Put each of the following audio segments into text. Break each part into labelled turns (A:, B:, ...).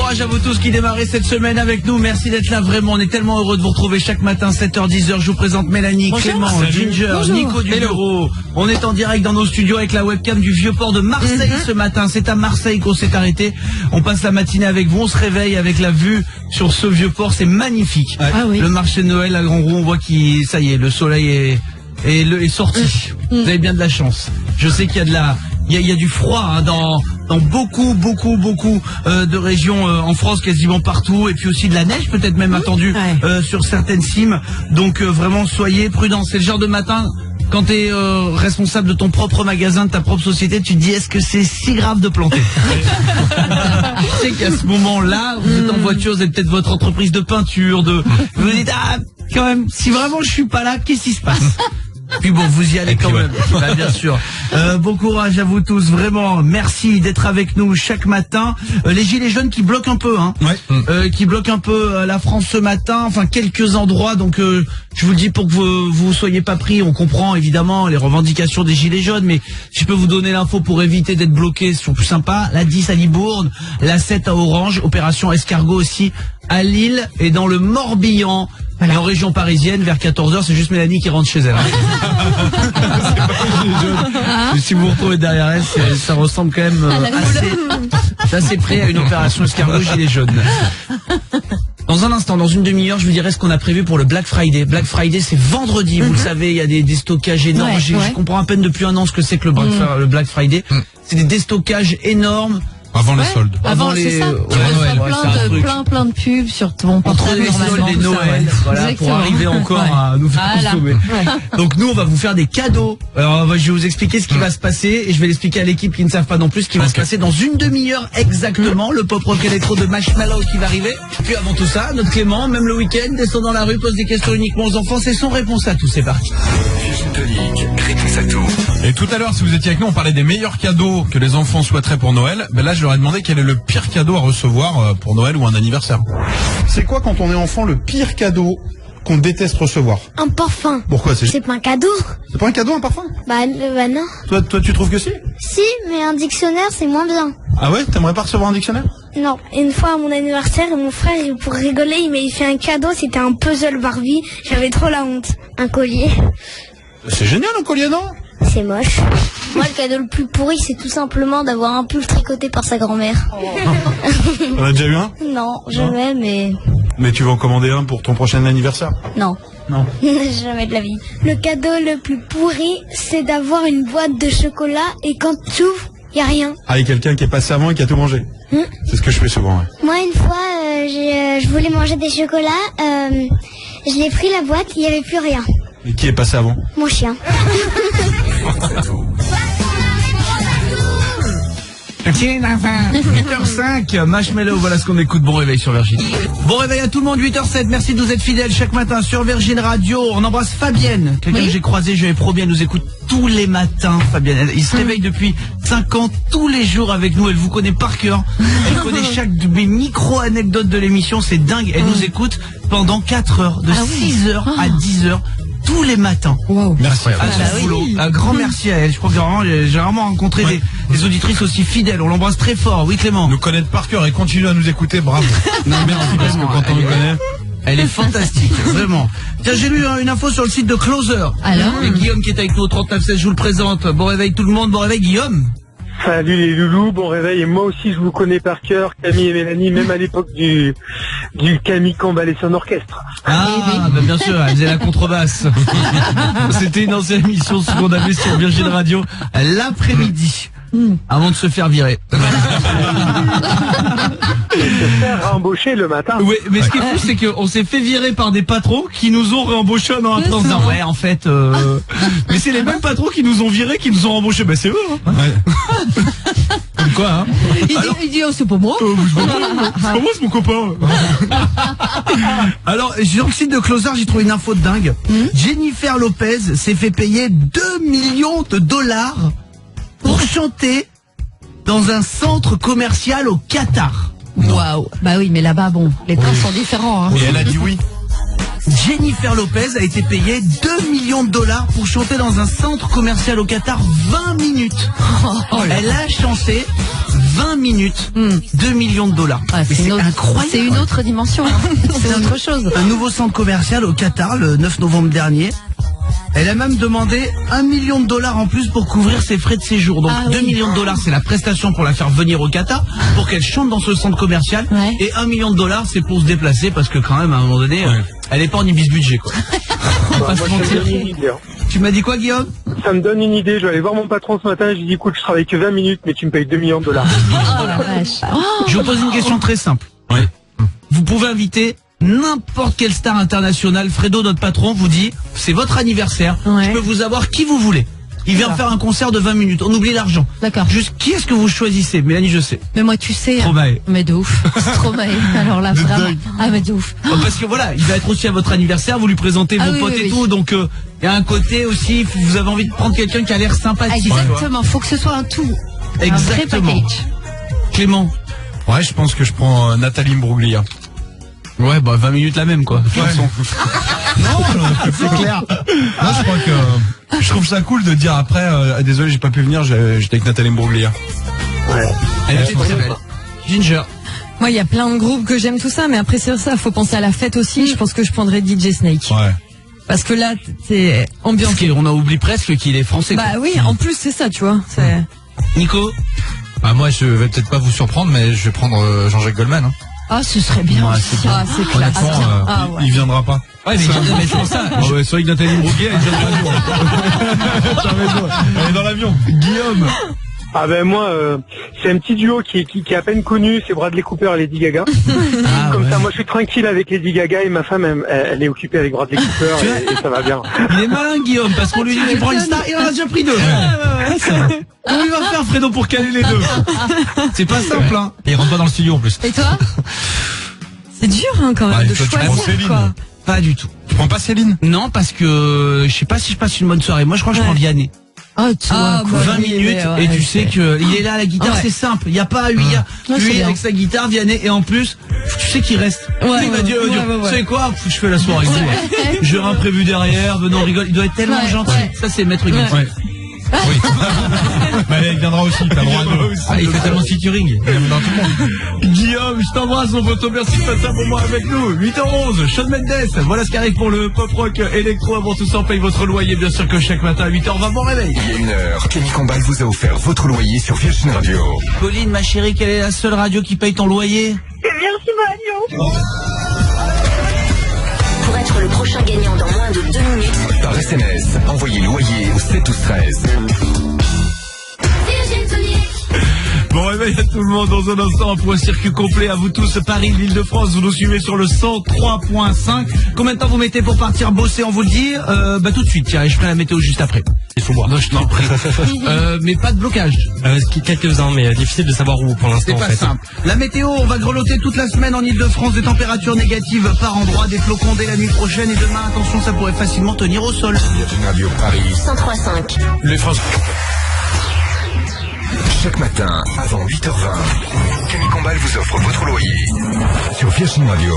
A: courage à vous tous qui démarrez cette semaine avec nous. Merci d'être là, vraiment. On est tellement heureux de vous retrouver chaque matin, 7h-10h. Je vous présente Mélanie,
B: Bonjour.
A: Clément, Ginger,
B: Bonjour.
A: Nico du bureau. On est en direct dans nos studios avec la webcam du Vieux-Port de Marseille ce matin. C'est à Marseille qu'on s'est arrêté. On passe la matinée avec vous. On se réveille avec la vue sur ce Vieux-Port. C'est magnifique.
B: Ah oui.
A: Le marché de Noël à Grand Roux, on voit ça y est, le soleil est sorti. Vous avez bien de la chance. Je sais qu'il y a il y a du froid hein, dans beaucoup de régions en France, quasiment partout, et puis aussi de la neige peut-être même attendue sur certaines cimes. Donc vraiment soyez prudents. C'est le genre de matin quand tu es responsable de ton propre magasin, de ta propre société, tu te dis est-ce que c'est si grave de planter? Tu sais qu'à ce moment-là, vous êtes en voiture, vous êtes peut-être votre entreprise de peinture, vous vous dites quand même, si vraiment je suis pas là, qu'est-ce qui se passe? Puis bon, vous y allez quand même, bah, bien sûr. Bon courage à vous tous, vraiment. Merci d'être avec nous chaque matin. Les gilets jaunes qui bloquent un peu, hein. Qui bloquent un peu la France ce matin. Enfin, quelques endroits. Donc, je vous le dis pour que vous soyez pas pris. On comprend évidemment les revendications des gilets jaunes, mais si je peux vous donner l'info pour éviter d'être bloqué, c'est plus sympa. La 10 à Libourne, la 7 à Orange, opération Escargot aussi à Lille et dans le Morbihan. Et en région parisienne, vers 14h, c'est juste Mélanie qui rentre chez elle. Si vous vous retrouvez derrière elle, ça ressemble quand même assez près à une opération escargot gilet jaune. Dans un instant, dans une demi-heure, je vous dirai ce qu'on a prévu pour le Black Friday. Black Friday, c'est vendredi, vous le savez, il y a des stockages énormes. Je comprends à peine depuis un an ce que c'est que le Black Friday. C'est des déstockages énormes.
C: Avant les soldes.
B: Avant c'est ça. Tu reçois plein de pubs sur ton portable.
A: Entre les soldes et Noël, voilà, pour arriver encore à nous faire consommer. Donc nous, on va vous faire des cadeaux. Alors je vais vous expliquer ce qui va se passer et je vais l'expliquer à l'équipe qui ne savent pas non plus ce qui va se passer dans une demi-heure exactement. Le pop rock électro de Marshmello qui va arriver. Puis avant tout ça, notre Clément, même le week-end, descend dans la rue, pose des questions uniquement aux enfants. C'est son réponse à tout. C'est parti.
C: Et tout à l'heure, si vous étiez avec nous, on parlait des meilleurs cadeaux que les enfants souhaiteraient pour Noël. Ben là, je leur ai demandé quel est le pire cadeau à recevoir pour Noël ou un anniversaire.
D: C'est quoi quand on est enfant le pire cadeau qu'on déteste recevoir?
E: Un parfum.
D: Pourquoi?
E: C'est pas un cadeau.
D: C'est pas un cadeau, un parfum?
E: Bah non.
D: Toi tu trouves que si?
E: Si, mais un dictionnaire c'est moins bien.
D: Ah ouais? T'aimerais pas recevoir un dictionnaire?
E: Non. Une fois à mon anniversaire, mon frère, pour rigoler, il m'a fait un cadeau, c'était un puzzle Barbie. J'avais trop la honte. Un collier.
D: C'est génial un collier, non?
E: C'est moche. Moi, le cadeau le plus pourri, c'est tout simplement d'avoir un pull tricoté par sa grand-mère.
D: On a déjà eu un?
E: Non, jamais, mais...
D: Mais tu vas en commander un pour ton prochain anniversaire?
E: Non. Jamais de la vie. Le cadeau le plus pourri, c'est d'avoir une boîte de chocolat et quand tu ouvres, y a rien.
D: Ah, et quelqu'un qui est passé avant et qui a tout mangé. C'est ce que je fais souvent, ouais.
E: Moi, une fois, je voulais manger des chocolats, je l'ai pris la boîte, il n'y avait plus rien.
D: Et qui est passé avant?
E: Mon chien.
A: Tiens, enfin, 8h05, Marshmello, voilà ce qu'on écoute. Bon réveil sur Virgin. Bon réveil à tout le monde, 8h07, merci de nous être fidèles chaque matin sur Virgin Radio. On embrasse Fabienne, quelqu'un que j'ai croisé, je lui ai promis, elle nous écoute tous les matins, Fabienne. Il se réveille depuis 5 ans, tous les jours avec nous, elle vous connaît par cœur. Elle connaît chaque micro-anecdote de l'émission, c'est dingue. Elle nous écoute pendant 4 heures, de 6h à 10h. Tous les matins.
B: Wow.
A: Merci. Un grand merci à elle. Je crois que j'ai rarement rencontré des auditrices aussi fidèles. On l'embrasse très fort. Oui, Clément.
C: Nous connaître par cœur et continuer à nous écouter, bravo.
A: Non, merci parce que
C: quand on nous connaît.
A: Elle est fantastique, vraiment. Tiens, j'ai lu une info sur le site de Closer.
B: Alors
A: et Guillaume qui est avec nous au 3916, je vous le présente. Bon réveil tout le monde. Bon réveil Guillaume.
F: Salut les loulous, bon réveil. Et moi aussi je vous connais par cœur, Camille et Mélanie, même à l'époque du Camille Cambalé son orchestre.
A: Ah, bah bien sûr, elle faisait la contrebasse. C'était une ancienne émission qu'on avait sur Virgin Radio l'après-midi, avant de se faire virer.
F: Et se faire embaucher le matin.
A: Oui, mais ce qui est fou, c'est qu'on s'est fait virer par des patrons qui nous ont réembauchés un an après en disant ouais, en fait, mais c'est les mêmes patrons qui nous ont virés, qui nous ont embauchés. Ben c'est eux. Hein. Ouais. Comme quoi, hein.
B: Il dit oh, c'est pas moi.
A: C'est pas moi, c'est mon copain. Alors, sur le site de Closer, j'ai trouvé une info de dingue. Jennifer Lopez s'est fait payer 2 millions de dollars pour chanter dans un centre commercial au Qatar.
B: Waouh. Bah oui, mais là-bas, bon, les temps sont différents. Hein.
C: Et elle a dit oui.
A: Jennifer Lopez a été payée 2 millions de dollars pour chanter dans un centre commercial au Qatar 20 minutes. Elle a chanté 20 minutes, 2 millions de dollars.
B: Ah,
A: c'est incroyable.
B: C'est une autre dimension. C'est autre chose.
A: Un nouveau centre commercial au Qatar le 9 novembre dernier. Elle a même demandé 1 million de dollars en plus pour couvrir ses frais de séjour. Donc 2 millions de dollars, c'est la prestation pour la faire venir au Qatar, pour qu'elle chante dans ce centre commercial.
B: Ouais.
A: Et 1 million de dollars, c'est pour se déplacer, parce que quand même, à un moment donné, elle est pas en ibis budget, quoi. On va pas se
F: Moi, ça me
A: mentir.
F: donne une idée, hein.
A: Tu m'as dit quoi, Guillaume?
F: Ça me donne une idée. Je vais aller voir mon patron ce matin. Je lui dis, écoute, je travaille que 20 minutes, mais tu me payes 2 millions de dollars.
B: Oh la vache.
A: Je vous pose une question très simple.
C: Oui.
A: Vous pouvez inviter n'importe quelle star internationale. Fredo, notre patron, vous dit, c'est votre anniversaire,
B: Ouais.
A: je peux vous avoir qui vous voulez. Il vient faire un concert de 20 minutes, on oublie l'argent.
B: D'accord.
A: Juste, qui est-ce que vous choisissez? Mélanie, je sais.
B: Mais moi, tu sais.
A: Stromae.
B: Mais de ouf. Stromae. Alors là, vraiment. Ah, mais de ouf.
A: Parce que voilà, il va être aussi à votre anniversaire, vous lui présentez
B: Ah
A: vos
B: oui,
A: potes
B: oui,
A: et
B: oui.
A: tout, donc il y a un côté aussi, vous avez envie de prendre quelqu'un qui a l'air sympathique.
B: Exactement. Faut que ce soit un tout.
A: Exactement.
B: Un vrai package.
A: Clément.
C: Ouais, je pense que je prends Nathalie Imbruglia.
A: Ouais, bah 20 minutes la même, quoi. De toute façon.
C: C'est clair. Non, je crois que je trouve ça cool de dire après, désolé, j'ai pas pu venir, j'étais avec Nathalie Imbruglia.
A: Elle était très belle. Ginger.
G: Moi, il y a plein de groupes que j'aime tout ça, mais après c'est ça, faut penser à la fête aussi. Je pense que je prendrais DJ Snake.
C: Ouais.
G: Parce que là, c'est ambiance.
A: On a oublié presque qu'il est français.
G: Bah
A: quoi.
G: oui, en plus c'est ça, tu vois. C'est...
A: Nico.
H: Bah moi je vais peut-être pas vous surprendre, mais je vais prendre Jean-Jacques Goldman. Hein.
B: Ah, ce serait bien.
A: Ouais, c'est
B: Ah, c'est classe.
C: Honnêtement,
B: Ah, ouais.
C: il viendra pas.
A: Ouais, mais c'est pour ça.
C: Ah ouais, c'est vrai que Nathalie Imbruglia, elle vient de l'avion. Elle est dans l'avion. Guillaume.
F: Ah ben moi, c'est un petit duo qui est à peine connu, c'est Bradley Cooper et Lady Gaga. Comme ça, moi je suis tranquille avec Lady Gaga et ma femme, elle est occupée avec Bradley Cooper et ça va bien.
A: Il est malin, Guillaume, parce qu'on lui dit tu prends une star et on en a déjà pris 2. Comment il va faire, Fredo, pour caler les 2? C'est pas simple, hein.
H: Et il rentre pas dans le studio en plus.
B: Et toi?
G: C'est dur hein, quand même
C: Ouais,
G: de
C: toi, tu prends
G: choisir
C: Céline.
G: quoi.
A: Pas du tout.
C: Tu prends pas Céline?
A: Non, parce que je sais pas si je passe une bonne soirée. Moi, je crois que je prends Vianney.
B: Oh, tu vois.
A: 20 minutes et tu sais que il est là à la guitare,
B: Ouais.
A: c'est simple. Il y a pas à lui,
B: Ouais, c'est
A: lui
B: bien.
A: avec sa guitare, Vianney, et en plus, tu sais qu'il reste.
G: Ouais,
A: il va
G: ouais,
A: dire,
G: ouais.
A: tu sais quoi, je fais la soirée. J'ai un prévu derrière, venons on rigole. Il doit être tellement
B: Ouais,
A: gentil.
B: ouais.
A: Ça, c'est Maître Gims.
C: Ouais. Oui. Bah, il viendra aussi, t'as le droit à deux.
A: Ah, il fait tellement de featuring.
C: Il aime dans tout le monde.
A: Guillaume, je t'embrasse, mon poteau, merci de passer un moment avec nous. 8h11, Shawn Mendes, voilà ce qui arrive pour le pop rock électro. Avant tout ça, on paye votre loyer, bien sûr que chaque matin à 8h, va bon réveil.
I: Il y a une heure, Kenny Combal vous a offert votre loyer sur Virgin Radio.
A: Pauline, ma chérie, quelle est la seule radio qui paye ton loyer?
J: Pour être le prochain gagnant dans moins de 2 minutes,
I: Par SMS, envoyez loyer au 7 12 13.
A: Bon réveil à tout le monde dans un instant pour un circuit complet à vous tous, Paris, l'Île-de-France, vous nous suivez sur le 103.5. Combien de temps vous mettez pour partir bosser, on vous le dit? Bah tout de suite, tiens, et je ferai la météo juste après.
H: Il faut boire.
A: Non, je t'en prie. Mais pas de blocage.
H: Quelques-uns, mais difficile de savoir où pour l'instant.
A: C'est pas simple. La météo, on va grelotter toute la semaine en Île-de-France, des températures négatives par endroit, des flocons dès la nuit prochaine et demain, attention, ça pourrait facilement tenir au sol.
I: Virgin Radio Paris.
J: 103.5.
C: Les Français.
I: Chaque matin, avant 8h20, Kenny Combal vous offre votre loyer sur Virgin Radio.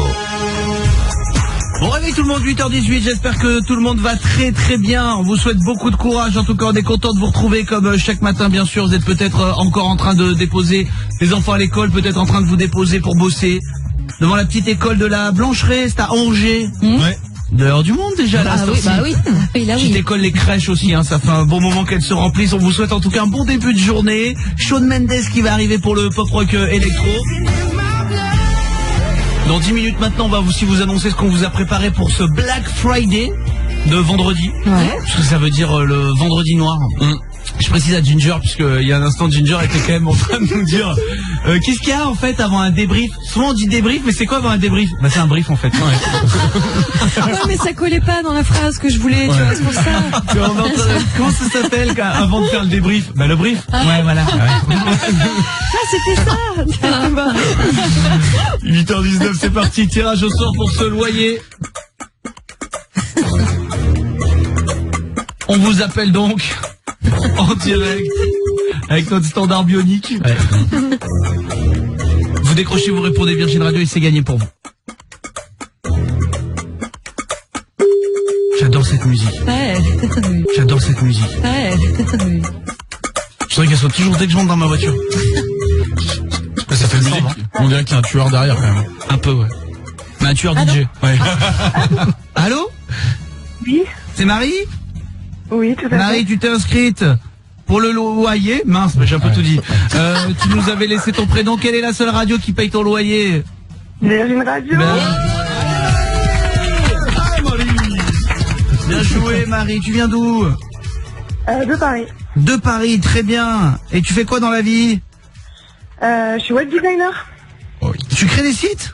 A: Bon réveil tout le monde, 8h18, j'espère que tout le monde va très très bien. On vous souhaite beaucoup de courage, en tout cas on est content de vous retrouver comme chaque matin bien sûr. Vous êtes peut-être encore en train de déposer les enfants à l'école, peut-être en train de vous déposer pour bosser. Devant la petite école de la Blancheraie, c'est à Angers.
C: Ouais.
A: Dehors du monde déjà là.
B: Ah oui, bah oui. Oui, là,
A: Petite
B: oui.
A: école, les crèches aussi, hein, ça fait un bon moment qu'elles se remplissent. On vous souhaite en tout cas un bon début de journée. Shawn Mendes qui va arriver pour le pop rock électro. Dans 10 minutes maintenant, on va aussi vous annoncer ce qu'on vous a préparé pour ce Black Friday de vendredi.
B: Ouais.
A: Parce que ça veut dire le vendredi noir. Je précise à Ginger, puisque il y a un instant, Ginger était quand même en train de nous dire qu'est-ce qu'il y a en fait avant un débrief. Souvent on dit débrief, mais c'est quoi avant un débrief? Bah c'est un brief en fait.
G: Ouais, mais ça collait pas dans la phrase que je voulais, tu vois, c'est pour ça.
A: Comment ça s'appelle avant de faire le débrief? Bah le brief. Ouais, voilà.
G: Ah, c'était ça. Bah.
A: 8h19, c'est parti. Tirage au sort pour ce loyer. On vous appelle donc en direct avec notre standard bionique. Vous décrochez, vous répondez Virgin Radio et c'est gagné pour vous. J'adore cette musique.
G: Ouais.
A: J'adore cette musique.
G: Ouais.
A: Je voudrais qu'elle soit toujours dès que je monte dans ma voiture.
C: fait le musique. On dirait qu'il y a un tueur derrière quand même.
A: Un peu, ouais. Mais un tueur DJ. Ouais. Allô?
K: Oui.
A: C'est Marie?
K: Oui, tout à fait.
A: Marie, tu t'es inscrite pour le loyer? Mince, j'ai un peu tout dit. Tu nous avais laissé ton prénom. Quelle est la seule radio qui paye ton loyer?
K: Virgin Radio.
A: Bien joué, Marie. Tu viens d'où?
K: De Paris.
A: De Paris, très bien. Et tu fais quoi dans la vie?
K: Je suis web designer.
A: Tu crées des sites?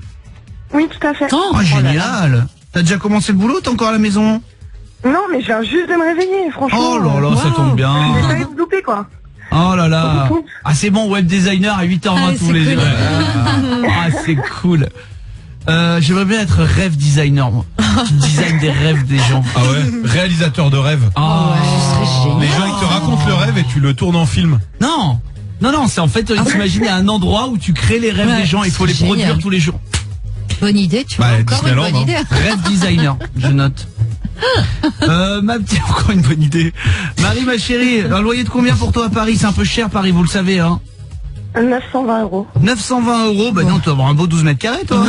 K: Oui, tout à fait.
A: Oh, génial. T'as déjà commencé le boulot? T'es encore à la maison?
K: Non, mais je viens juste de me réveiller, franchement.
A: Oh là là, ça tombe bien.
K: Je vais pas vous louper, quoi.
A: Oh là là. Ah, c'est bon, web designer à 8h20 tous les jours. Ah, c'est cool. J'aimerais bien être rêve designer, moi. Tu design des rêves des gens.
C: Ah ouais? Réalisateur de rêve.
A: Ah,
G: ce serait génial.
C: Les gens, ils te racontent le rêve et tu le tournes en film.
A: Non. Non, c'est en fait, t'imagines un endroit où tu crées les rêves des gens, il faut les produire tous les jours.
B: Bonne idée, tu vois, encore une bonne idée.
A: Rêve designer, je note. Ma petite, encore une bonne idée. Marie, ma chérie, un loyer de combien pour toi à Paris? C'est un peu cher, Paris, vous le savez, hein?
K: 920 €.
A: 920 €, bah non, tu vas avoir un beau 12 mètres carrés, toi.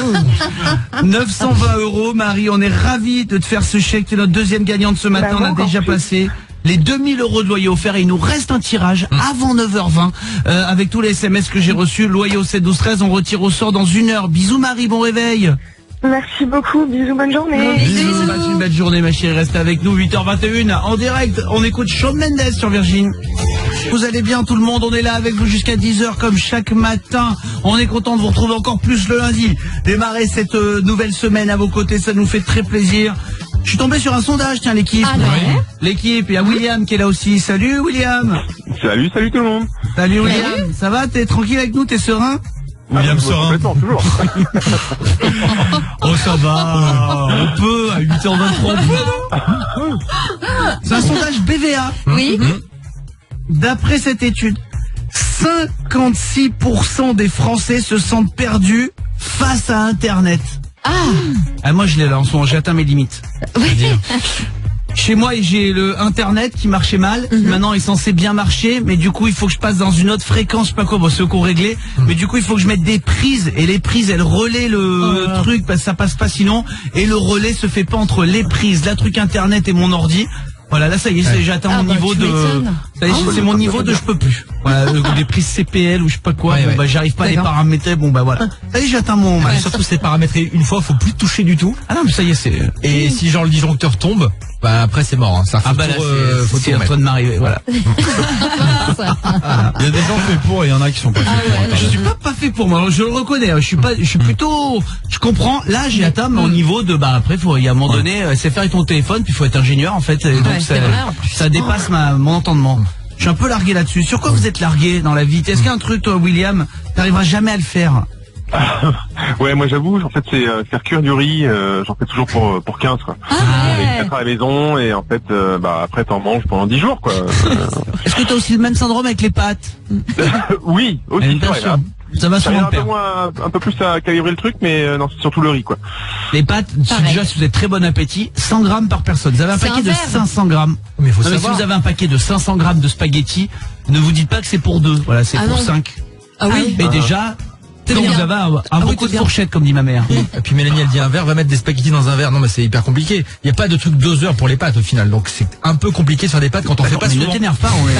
A: 920 €, Marie, on est ravis de te faire ce chèque. Tu es notre deuxième gagnante ce matin, on a déjà passé les 2000 € de loyer offert et il nous reste un tirage avant 9h20 avec tous les SMS que j'ai reçus. Loyer au 7 12 13, on retire au sort dans 1 heure. Bisous Marie, bon réveil.
K: Merci beaucoup, bisous, bonne journée.
A: Bisous. Passe une belle journée ma chérie, reste avec nous, 8h21 en direct. On écoute Shawn Mendes sur Virgin. Vous allez bien tout le monde, on est là avec vous jusqu'à 10h comme chaque matin. On est content de vous retrouver encore plus le lundi. Démarrer cette nouvelle semaine à vos côtés, ça nous fait très plaisir. Je suis tombé sur un sondage, tiens l'équipe. L'équipe, il y a William qui est là aussi. Salut William.
L: Salut tout le monde.
A: Salut William, ça va? T'es tranquille avec nous? T'es serein?
C: William serein.
L: Toujours.
A: Oh ça va, on peut à 8h23. C'est un sondage BVA.
B: Oui.
A: D'après cette étude, 56% des Français se sentent perdus face à Internet. Ah, moi je l'ai là en ce moment, j'ai atteint mes limites. Chez moi, j'ai le Internet qui marchait mal. Maintenant, il est censé bien marcher, mais du coup, il faut que je passe dans une autre fréquence, je sais pas quoi, bon, c'est eux qu'on réglé. Mais du coup, il faut que je mette des prises, et les prises, elles relaient le truc, parce que ça passe pas sinon, et le relais se fait pas entre les prises, la truc Internet et mon ordi. Voilà, là ça y est, j'ai atteint mon niveau de. Ça y est, c'est mon niveau de je peux plus. Voilà, des prises CPL ou je sais pas quoi. Bon, bah j'arrive pas à les paramétrer. Bon bah voilà. Ça y est, j'ai atteint mon.
H: Surtout c'est paramétré une fois, faut plus toucher du tout.
A: Ah non, mais ça y est, c'est.
H: Et si genre le disjoncteur tombe, bah après c'est mort. Hein. Ça faut
A: c'est Antoine Marie. Voilà.
C: Il y a des gens faits pour et il y en a qui sont pas faits pour.
A: Je suis pas fait pour moi. Je le reconnais. Je suis plutôt. Je comprends. Là, j'ai atteint mon niveau de. Bah après, il y a un moment donné, c'est faire avec ton téléphone, puis il faut être ingénieur en fait. Et donc ça dépasse mon entendement. Je suis un peu largué là-dessus. Sur quoi vous êtes largué dans la vie? Est-ce qu'il y a un truc, toi, William, t'arriveras jamais à le faire?
L: Ouais, moi j'avoue, en fait c'est faire cuire du riz, j'en fais toujours pour 15 quoi. Avec 4 à la maison et en fait bah après t'en manges pendant 10 jours quoi.
A: Est-ce que t'as aussi le même syndrome avec les pâtes?
L: Oui, aussi.
A: Ça va sur mon père.
L: Un peu plus à calibrer le truc, mais non, c'est surtout le riz quoi.
A: Les pâtes, déjà si vous avez très bon appétit, 100 grammes par personne. Vous avez un paquet de 500 grammes.
H: Mais faut
A: savoir. Si vous avez un paquet de 500 grammes de spaghettis, ne vous dites pas que c'est pour 2. Voilà, c'est pour 5.
G: Ah oui.
A: Mais déjà, quand vous avez un bon coup de fourchette, comme dit ma mère.
H: Et puis Mélanie, elle dit un verre, va mettre des spaghettis dans un verre. Non, mais c'est hyper compliqué. Il n'y a pas de truc doseur pour les pâtes au final. Donc c'est un peu compliqué de faire des pâtes quand on fait pas souvent.
A: Ne t'énerve pas, on est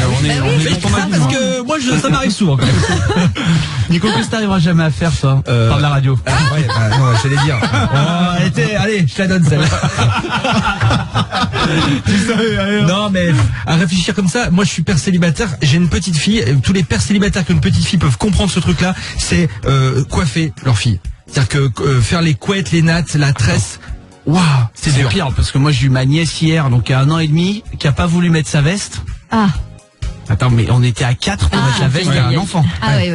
H: parce que moi, ça m'arrive souvent quand même.
A: Nico, qu'est-ce que t'arriveras jamais à faire, toi? Par de la radio.
H: Ouais, non, j'allais dire.
A: Allez, je te la donne, celle-là.
H: Non, mais à réfléchir comme ça, moi je suis père célibataire, j'ai une petite fille, et tous les pères célibataires qui ont une petite fille peuvent comprendre ce truc-là, c'est coiffer leur fille. C'est-à-dire que faire les couettes, les nattes, la tresse, waouh, c'est dur.
A: Pire, parce que moi j'ai eu ma nièce hier, donc il y a 1 an et demi, qui a pas voulu mettre sa veste.
B: Ah.
A: Attends, mais on était à 4 pour mettre la veste à un enfant.
B: Ah oui.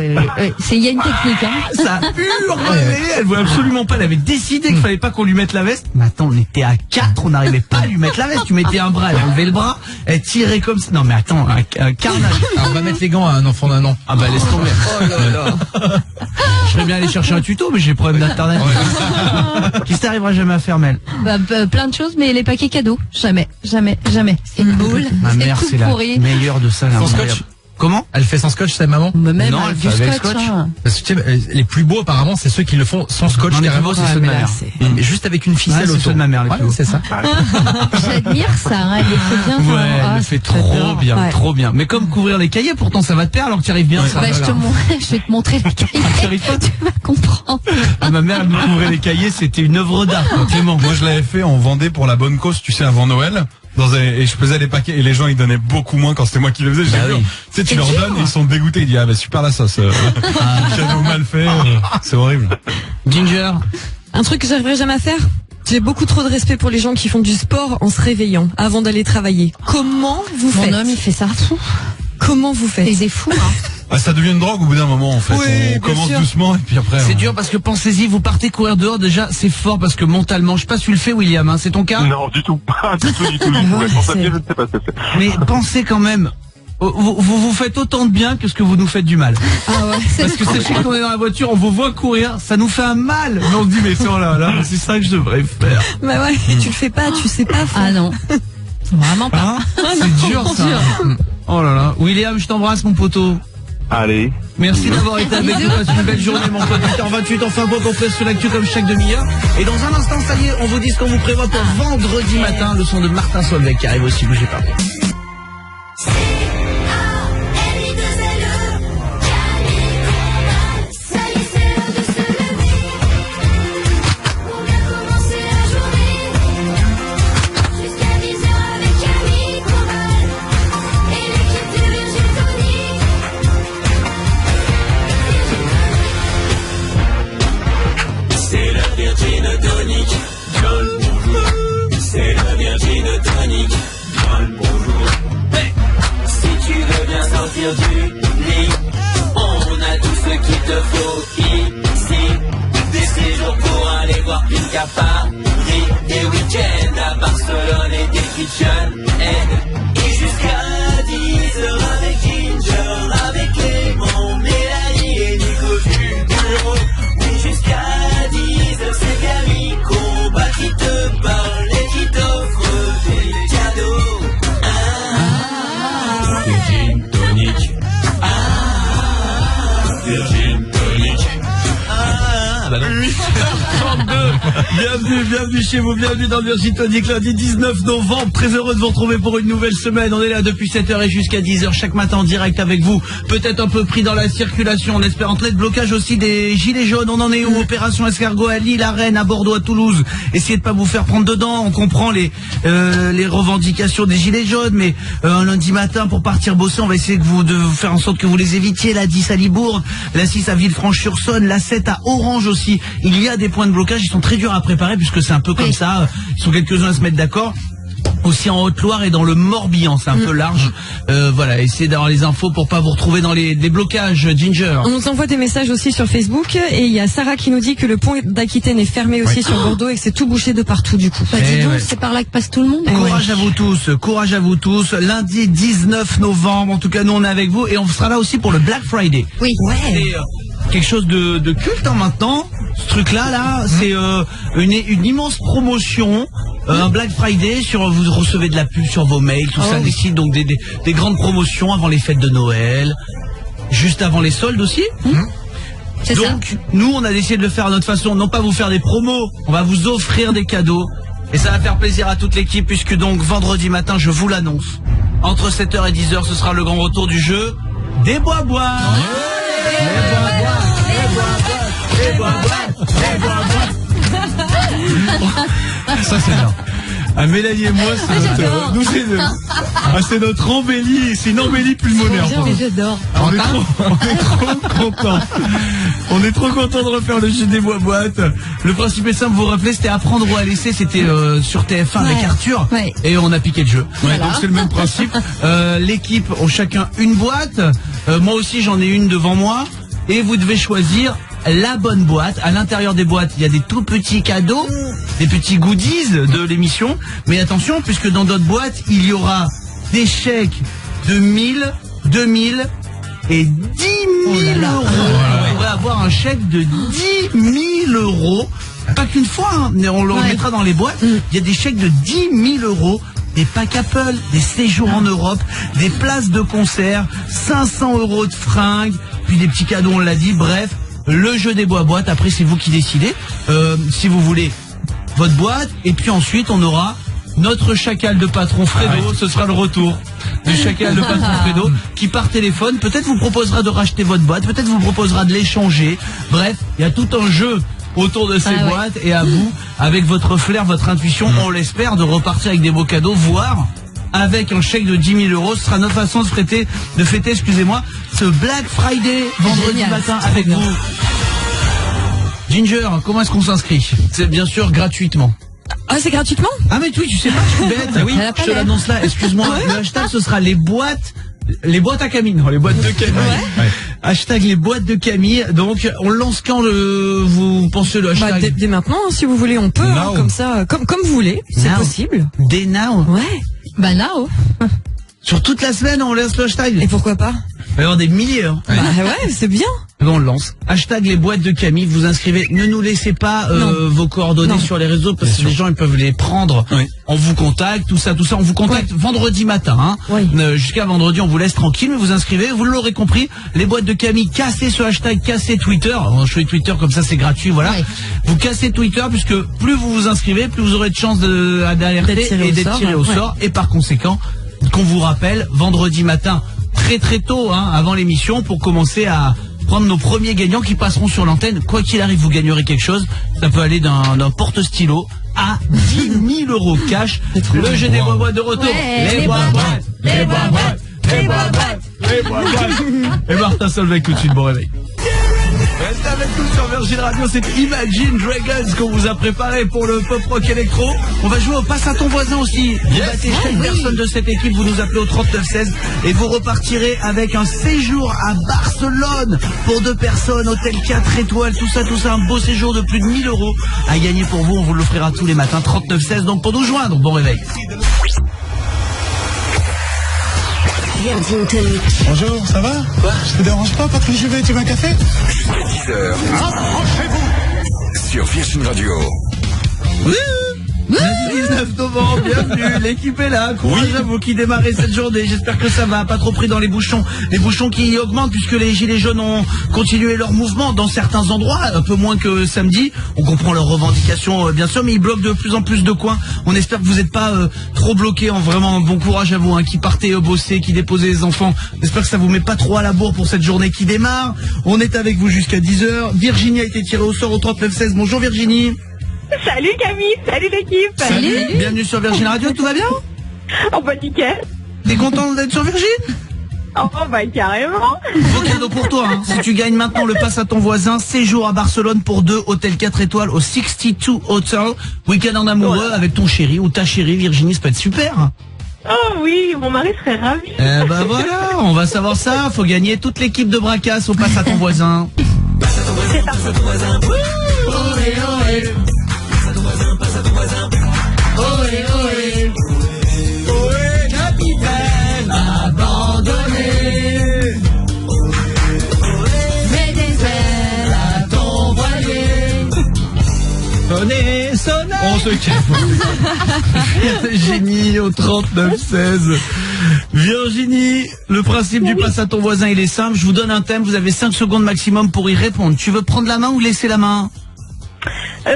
B: Il y a une technique, hein.
A: Ça hurlait, elle voulait absolument pas, elle avait décidé qu'il fallait pas qu'on lui mette la veste. Mais attends, on était à 4, on n'arrivait pas à lui mettre la veste. Tu mettais un bras, elle enlevait le bras, elle tirait comme ça. Non mais attends, un carnage.
H: Alors on va mettre les gants à un enfant d'1 an.
A: Ah bah laisse tomber. Oh là là. Je serais bien aller chercher un tuto, mais j'ai problème d'internet. Qu'est-ce que t'arriveras jamais à faire, Mel?
B: Plein de choses, mais les paquets cadeaux, jamais. C'est une boule.
A: Ma mère, c'est la meilleure de ça.
H: Sans scotch.
A: Comment?
H: Elle fait sans scotch, sa maman?
B: Même
A: Non, elle
B: avec
A: fait
B: du
A: avec
B: scotch.
A: scotch.
H: Parce que tu sais, les plus beaux apparemment, c'est ceux qui le font sans scotch
A: Non, les plus
H: carrément.
A: beaux, c'est ceux de ma mère.
H: Mais juste avec une ficelle
A: Ouais, c'est
H: autour.
A: ceux de ma mère, les plus beaux.
H: C'est ça.
B: J'admire ça, hein, elle le fait bien.
A: Ouais, elle le fait trop bien,
B: Ouais.
A: trop bien. Mais comme couvrir les cahiers, pourtant ça va te plaire alors que tu arrives bien. Ça,
B: Bah, je vais te montrer les cahiers.
A: Tu arrives pas?
B: Tu vas comprendre.
A: Ah, ma mère, elle me couvrait les cahiers, c'était une œuvre d'art, Clément.
C: Moi, je l'avais fait, on vendait pour la bonne cause, tu sais, avant Noël. Et je faisais les paquets et les gens ils donnaient beaucoup moins quand c'était moi qui le faisais.
A: Bah oui.
C: Tu sais, tu leur donnes et ils sont dégoûtés. Ils disent ah bah super la sauce. Cadeau mal fait, c'est horrible.
A: Ginger.
G: Un truc que j'arriverai jamais à faire. J'ai beaucoup trop de respect pour les gens qui font du sport en se réveillant avant d'aller travailler. Comment vous faites?
B: Mon homme, il fait ça.
G: Comment vous faites?
B: C'est des fous, hein.
C: Ah, ça devient une drogue au bout d'un moment en fait.
G: Oui,
C: on
G: bien
C: commence
G: sûr.
C: doucement et puis après.
A: C'est dur parce que pensez-y, vous partez courir dehors déjà, c'est fort parce que mentalement, je sais pas si tu le fais William, hein, c'est ton cas?
L: Non, du tout. Pas du tout. Ouais, pour ça, je ne sais pas ce que c'est.
A: Mais pensez quand même, vous faites autant de bien que ce que vous nous faites du mal.
B: Ah ouais.
A: Parce que c'est qu'on est dans la voiture, on vous voit courir, ça nous fait un mal. Mais on se dit mais c'est là, c'est ça que je devrais faire.
G: Bah ouais, tu le fais pas, tu sais pas.
B: Ah non. Vraiment pas.
A: Hein c'est dur ça. Oh là là. William, je t'embrasse mon poteau.
L: Allez.
A: Merci d'avoir été avec nous. Passe une belle journée, mon pote. 8h28, enfin bon, on fait sur l'actu comme chaque demi-heure. Et dans un instant, ça y est, on vous dit ce qu'on vous prévoit pour vendredi matin. Le son de Martin Solveig qui arrive aussi, bougez pas.
M: C'est le Virgin Tonic. Bonjour. Si tu veux bien sortir du lit, on a tout ce qu'il te faut ici. Des séjours pour aller voir Pink Paris, des week-ends à Barcelone et des KitchenAid. Et jusqu'à 10h avec Ginger, avec Clément, Mélanie et Nico du bureau. Et jusqu'à 10h c'est Camille Combat qui te parle et qui t'offre des cadeaux. Virgin Tonic. Virgin Tonic. Bah non.
A: 32. Bienvenue chez vous, bienvenue dans le Virgin Tonic, lundi 19 novembre. Très heureux de vous retrouver pour une nouvelle semaine. On est là depuis 7h et jusqu'à 10h chaque matin en direct avec vous. Peut-être un peu pris dans la circulation, on espère entrer de blocage aussi des gilets jaunes. On en est où? Opération Escargot à Lille, à Rennes, à Bordeaux, à Toulouse. Essayez de pas vous faire prendre dedans. On comprend les revendications des gilets jaunes, mais un lundi matin pour partir bosser, on va essayer de vous faire en sorte que vous les évitiez. La 10 à Libourne, la 6 à Villefranche-sur-Saône, la 7 à Orange aussi. Il y a des points de blocage, ils sont très durs à préparer puisque c'est un peu comme ça, ils sont quelques-uns à se mettre d'accord. Aussi en Haute-Loire et dans le Morbihan, c'est un peu large. Voilà, essayez d'avoir les infos pour pas vous retrouver dans les blocages. Ginger.
G: On nous envoie des messages aussi sur Facebook et il y a Sarah qui nous dit que le pont d'Aquitaine est fermé aussi sur Bordeaux et que c'est tout bouché de partout du coup.
B: Bah, dis donc, c'est par là que passe tout le monde.
A: Courage à vous tous, courage à vous tous. Lundi 19 novembre, en tout cas nous on est avec vous et on sera là aussi pour le Black Friday.
B: Oui.
A: C'est quelque chose de culte maintenant. Ce truc-là, c'est une immense promotion. Un Black Friday vous recevez de la pub sur vos mails, tout ça, des sites, donc des grandes promotions avant les fêtes de Noël, juste avant les soldes aussi. Donc nous on a décidé de le faire à notre façon, non pas vous faire des promos, on va vous offrir des cadeaux et ça va faire plaisir à toute l'équipe puisque donc vendredi matin, je vous l'annonce, entre 7h et 10h ce sera le grand retour du jeu des bois-bois.
C: Ça c'est bien.
A: Ah, Mélanie et moi, c'est notre embellie, c'est une embellie pulmonaire.
B: J'adore.
A: On est trop contents. On est trop contents de refaire le jeu des bois-boîtes. Le principe est simple, vous vous rappelez, c'était apprendre ou à laisser, c'était sur TF1 avec Arthur. Et on a piqué le jeu. Donc c'est le même principe. L'équipe ont chacun une boîte. Moi aussi j'en ai une devant moi. Et vous devez choisir la bonne boîte. À l'intérieur des boîtes, il y a des tout petits cadeaux, des petits goodies de l'émission. Mais attention, puisque dans d'autres boîtes, il y aura des chèques de 1000, 2000 et 10 000 euros. On va avoir un chèque de 10 000 euros. Pas qu'une fois, hein, mais on le remettra dans les boîtes. Il y a des chèques de 10 000 euros des packs Apple, des séjours en Europe, des places de concert, 500 € de fringues, puis des petits cadeaux, on l'a dit, bref, le jeu des boîtes, après c'est vous qui décidez, si vous voulez votre boîte, et puis ensuite on aura notre chacal de patron Fredo, ce sera le retour du chacal de patron Fredo, qui par téléphone peut-être vous proposera de racheter votre boîte, peut-être vous proposera de l'échanger, bref, il y a tout un jeu autour de ces boîtes, et à vous, avec votre flair, votre intuition, on l'espère, de repartir avec des beaux cadeaux, voire avec un chèque de 10 000 €. Ce sera notre façon de fêter, ce Black Friday vendredi matin avec vous. Ginger, comment est-ce qu'on s'inscrit? C'est bien sûr gratuitement.
G: Ah, c'est gratuitement?
A: Ah mais oui, tu sais pas, je suis bête. Ah oui, je te l'annonce là, excuse-moi. Le hashtag, ce sera les boîtes à Camille. Non, les boîtes de Camille. Hashtag les boîtes de Camille. Donc, on lance quand vous pensez le hashtag?
G: Dès maintenant, si vous voulez, on peut, comme ça, comme vous voulez. C'est possible.
A: Dès now?
G: Ouais.
B: Bah now.
A: Sur toute la semaine, on lance le hashtag.
G: Et pourquoi pas?
A: Il va y avoir des milliers.
G: Bah ouais, c'est bien.
A: On le lance. Hashtag les boîtes de Camille, vous inscrivez. Ne nous laissez pas vos coordonnées sur les réseaux, parce que les gens ils peuvent les prendre. On vous contacte, tout ça. On vous contacte vendredi matin. Jusqu'à vendredi, on vous laisse tranquille, mais vous inscrivez. Vous l'aurez compris, les boîtes de Camille, cassez ce hashtag, cassez Twitter. On choisit Twitter comme ça, c'est gratuit, voilà. Vous cassez Twitter, puisque plus vous vous inscrivez, plus vous aurez de chances d'alerter et d'être tiré au sort. Et par conséquent, qu'on vous rappelle, vendredi matin, très tôt, avant l'émission, pour commencer à prendre nos premiers gagnants qui passeront sur l'antenne. Quoi qu'il arrive, vous gagnerez quelque chose. Ça peut aller d'un porte-stylo à 10 000 € cash. Le jeu des boîtes de retour. Les boîtes. Et Martin Solveig tout de suite, bon réveil. Restez avec nous sur Virgin Radio, c'est Imagine Dragons qu'on vous a préparé pour le pop rock électro. On va jouer au Passe à ton voisin aussi. Vous battez chaque personne de cette équipe, vous nous appelez au 3916 et vous repartirez avec un séjour à Barcelone pour 2 personnes, hôtel 4 étoiles, tout ça, un beau séjour de plus de 1 000 € à gagner pour vous. On vous l'offrira tous les matins, 3916, donc pour nous joindre. Bon réveil.
J: Virgin Tonic.
D: Bonjour, ça va? Quoi? Je te dérange pas, Patrick Juvet, tu veux un café?
I: Jusqu'à 10h. Rapprochez-vous sur Virgin Radio.
A: Lundi 19 novembre, bienvenue, l'équipe est là, courage à vous qui démarrez cette journée, j'espère que ça va, pas trop pris dans les bouchons qui augmentent puisque les gilets jaunes ont continué leur mouvement dans certains endroits, un peu moins que samedi, on comprend leurs revendications bien sûr, mais ils bloquent de plus en plus de coins, on espère que vous n'êtes pas trop bloqués, vraiment bon courage à vous, qui partez bosser, qui déposez les enfants, j'espère que ça vous met pas trop à la bourre pour cette journée qui démarre, on est avec vous jusqu'à 10h, Virginie a été tirée au sort au 3916, bonjour Virginie.
K: Salut Camille, salut l'équipe.
A: Salut. Bienvenue sur Virgin Radio, tout va bien?
K: Oh bah nickel.
A: T'es content d'être sur Virgin?
K: Oh bah carrément.
A: Beau cadeau pour toi, Si tu gagnes maintenant le passe à ton voisin, séjour à Barcelone pour 2, hôtel 4 étoiles au 62 Hotel, week-end en amoureux avec ton chéri ou ta chérie Virginie, ça peut être super.
K: Oh oui, mon mari serait ravi.
A: Eh bah voilà, on va savoir ça, faut gagner toute l'équipe de Bracasse au passe à ton voisin.
M: Passe à ton voisin, passe à ton voisin. Ohé, ohé. Passe à ton voisin. Ohé, ohé. Ohé, capitaine abandonné. Mets des ailes à ton voilier.
A: Sonnez. On se calme. Génie au 3916. Virginie, le principe du passe à ton voisin, il est simple. Je vous donne un thème, vous avez 5 secondes maximum pour y répondre. Tu veux prendre la main ou laisser la main?
K: Je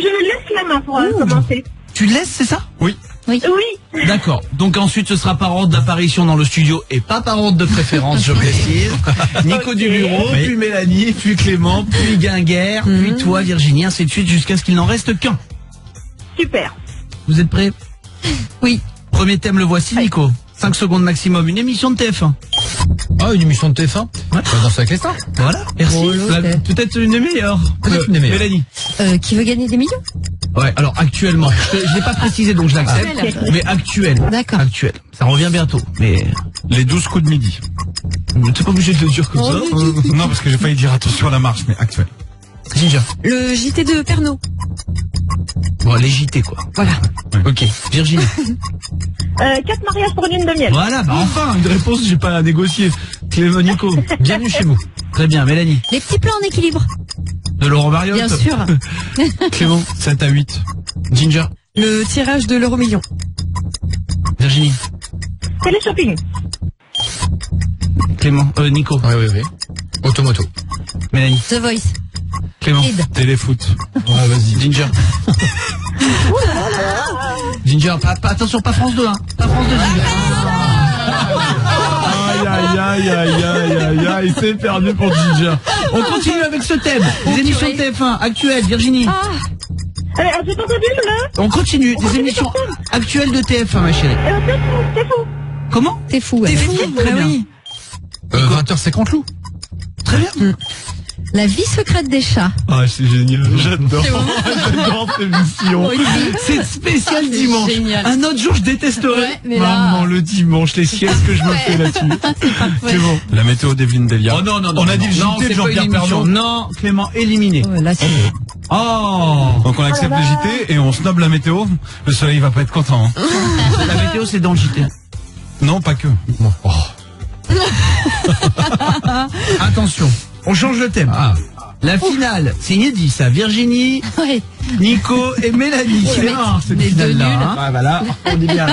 K: laisse la main pour commencer.
A: Tu laisses, c'est ça?
K: Oui.
A: D'accord. Donc ensuite, ce sera par ordre d'apparition dans le studio et pas par ordre de préférence, je précise. Nico du bureau, puis Mélanie, puis Clément, puis Guinguerre, puis toi, Virginie, ainsi de suite, jusqu'à ce qu'il n'en reste qu'un.
K: Super.
A: Vous êtes prêts?
B: Oui.
A: Premier thème, le voici, Nico. 5 secondes maximum. Une émission de TF1.
H: Ah, une émission de TF1? Ouais. Dans avec les stars.
A: Voilà. Merci. Peut-être une des meilleures. Mélanie.
B: Qui veut gagner des millions?
A: Ouais, alors actuellement. Je l'ai pas précisé donc je l'accepte. Mais actuel.
B: D'accord.
A: Actuel. Ça revient bientôt. Mais
C: les 12 coups de midi.
A: T'es pas obligé de le dire comme ça.
C: Non, parce que j'ai failli dire attention à la marche, mais actuel.
A: Ginger.
G: Le JT de Pernod.
A: Bon, les JT quoi.
G: Voilà.
A: Ok. Virginie.
K: 4 mariages pour une lune de miel.
A: Voilà, bah enfin, une réponse, j'ai pas à négocier. Clément, Nico, bienvenue chez vous. Très bien, Mélanie.
B: Les petits plans en équilibre.
A: De Laurent Mariotte.
B: Bien sûr.
A: Clément, 7 à 8. Ginger.
G: Le tirage de l'euro-million.
A: Virginie.
K: Télé-shopping.
A: Clément. Nico.
H: Oui. Automoto.
A: Mélanie.
B: The Voice.
A: Clément.
B: Kid.
C: Téléfoot.
A: Ouais, vas-y. Ginger. Ginger, attention, pas France 2, hein. Pas France 2, Ginger. Aïe, c'est perdu pour Ginger. On continue avec ce thème. Les émissions de TF1 actuelles, Virginie.
K: Allez, j'ai pas entendu, là.
A: On continue. Des émissions actuelles de TF1, ma chérie.
K: T'es fou.
A: Comment?
B: T'es fou,
G: T'es fou,
A: Très bien.
G: oui.
H: 20h50 loup.
A: Très bien.
B: La vie secrète des chats.
A: Ah, c'est génial. J'adore.
B: C'est bon.
A: J'adore cette émission.
B: Oui.
A: C'est spécial dimanche.
B: Génial.
A: Un autre jour, je détesterais.
B: Ouais, mais là-
A: Maman, le dimanche, les siestes que je me fais là-dessus. C'est bon.
C: La météo d'Evelyne Delia.
A: Oh non.
C: On a dit le
A: non,
C: JT de
A: c'est pas
C: Jean-Pierre
A: une émission.
C: Pernaut.
A: Non, Clément, éliminé.
B: Ouais, là, c'est...
A: Oh.
C: Donc on accepte le JT et on snob la météo. Le soleil va pas être content. Hein.
A: La météo, c'est dans le JT.
C: Non, pas que. Bon. Oh.
A: Attention, on change de thème.
H: Ah.
A: La finale, c'est inédit ça. Virginie,
B: Ouais.
A: Nico et Mélanie.
B: Ouais,
A: C'est
B: mais
A: rare cette
B: les deux
A: finale-là.
B: nuls.
A: Hein. Ah, voilà, on est bien.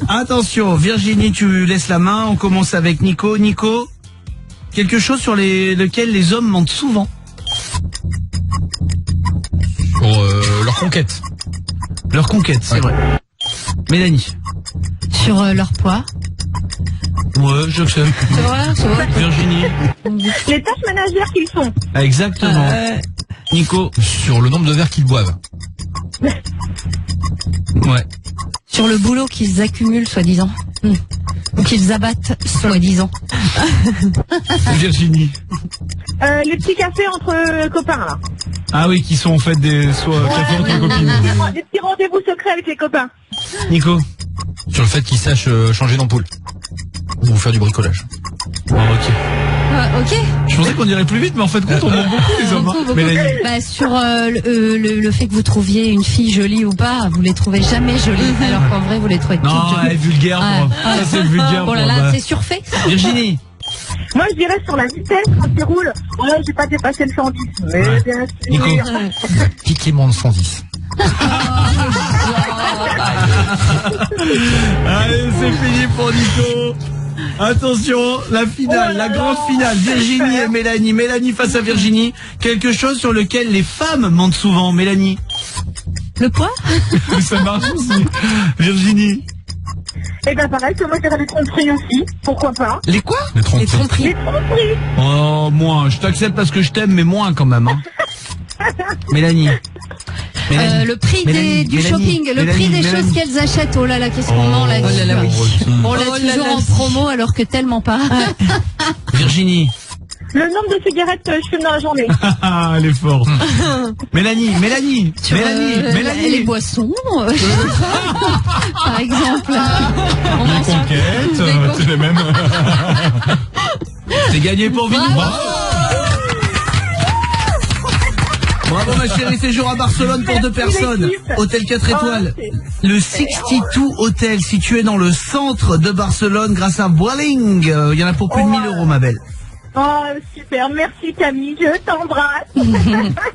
A: Attention, Virginie, tu laisses la main. On commence avec Nico. Nico, quelque chose sur lequel les hommes mentent souvent.
H: Pour leur conquête.
A: Leur conquête, c'est vrai. Mélanie.
B: Sur leur poids.
A: Ouais, j'accepte.
B: C'est vrai.
A: Virginie.
K: Les tâches ménagères qu'ils font.
A: Exactement. Nico.
H: Sur le nombre de verres qu'ils boivent.
A: Ouais.
B: Sur le boulot qu'ils accumulent, soi-disant. Ou qu'ils abattent, soi-disant.
A: Virginie.
K: Les petits cafés entre copains, là.
A: Ah oui, qui sont en fait des cafés entre copines.
K: Des petits rendez-vous secrets avec les copains.
A: Nico.
H: Sur le fait qu'ils sachent changer d'ampoule. Ou faire du bricolage.
A: Oh, ok.
B: Ok.
A: Je pensais qu'on irait plus vite, mais en fait, compte, on monte beaucoup les hommes. Hein. Mélanie.
B: Bah, sur le fait que vous trouviez une fille jolie ou pas, vous les trouvez jamais jolies, alors qu'en vrai vous les trouvez toutes
A: Non, elle est
B: jolies.
A: vulgaire. Ça, c'est vulgaire.
B: Oh là
A: pour-
B: là, c'est surfait. Ça.
A: Virginie.
K: Moi, je dirais sur la vitesse quand tu roules. Ouais, j'ai pas dépassé le 110. Mais
A: Ouais.
K: bien
A: Nico.
K: sûr.
H: Piquez-moi de 110.
A: Allez, c'est fini pour Nico. Attention, la finale, la grande finale. Virginie et Mélanie. Mélanie face à Virginie. Quelque chose sur lequel les femmes mentent souvent. Mélanie.
B: Le poids.
A: Ça marche aussi. Virginie.
K: Et ben pareil, que moi je dirais les tromperies aussi. Pourquoi pas?
A: Les quoi?
H: Les tromperies.
B: Les tromperies.
K: Les tromperies.
A: Oh, moins. Je t'accepte parce que je t'aime, mais moins quand même. Hein. Mélanie.
B: Le prix du shopping, le prix des choses qu'elles achètent. Oh là là, qu'est-ce qu'on ment là-dessus.
G: Oh là là, oui.
B: On l'a
G: Oh là
B: toujours
G: là,
B: en
G: si.
B: promo alors que tellement pas.
A: Virginie.
K: Le nombre de cigarettes que je fume dans la journée.
A: Ah, elle est forte. Mélanie.
B: Sur, les boissons, par exemple.
C: Les conquêtes, c'est les mêmes.
A: C'est gagné pour Vinny. Bravo ma chérie, séjour à Barcelone pour 2 personnes. Hôtel 4 étoiles. Le 62 Hotel situé dans le centre de Barcelone grâce à Vueling. Il y en a pour plus de 1000 euros ma belle.
K: Oh, super. Merci Camille, je t'embrasse.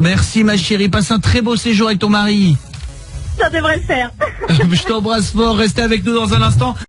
A: Merci ma chérie, passe un très beau séjour avec ton mari.
K: Ça devrait le faire.
A: Je t'embrasse fort, restez avec nous dans un instant.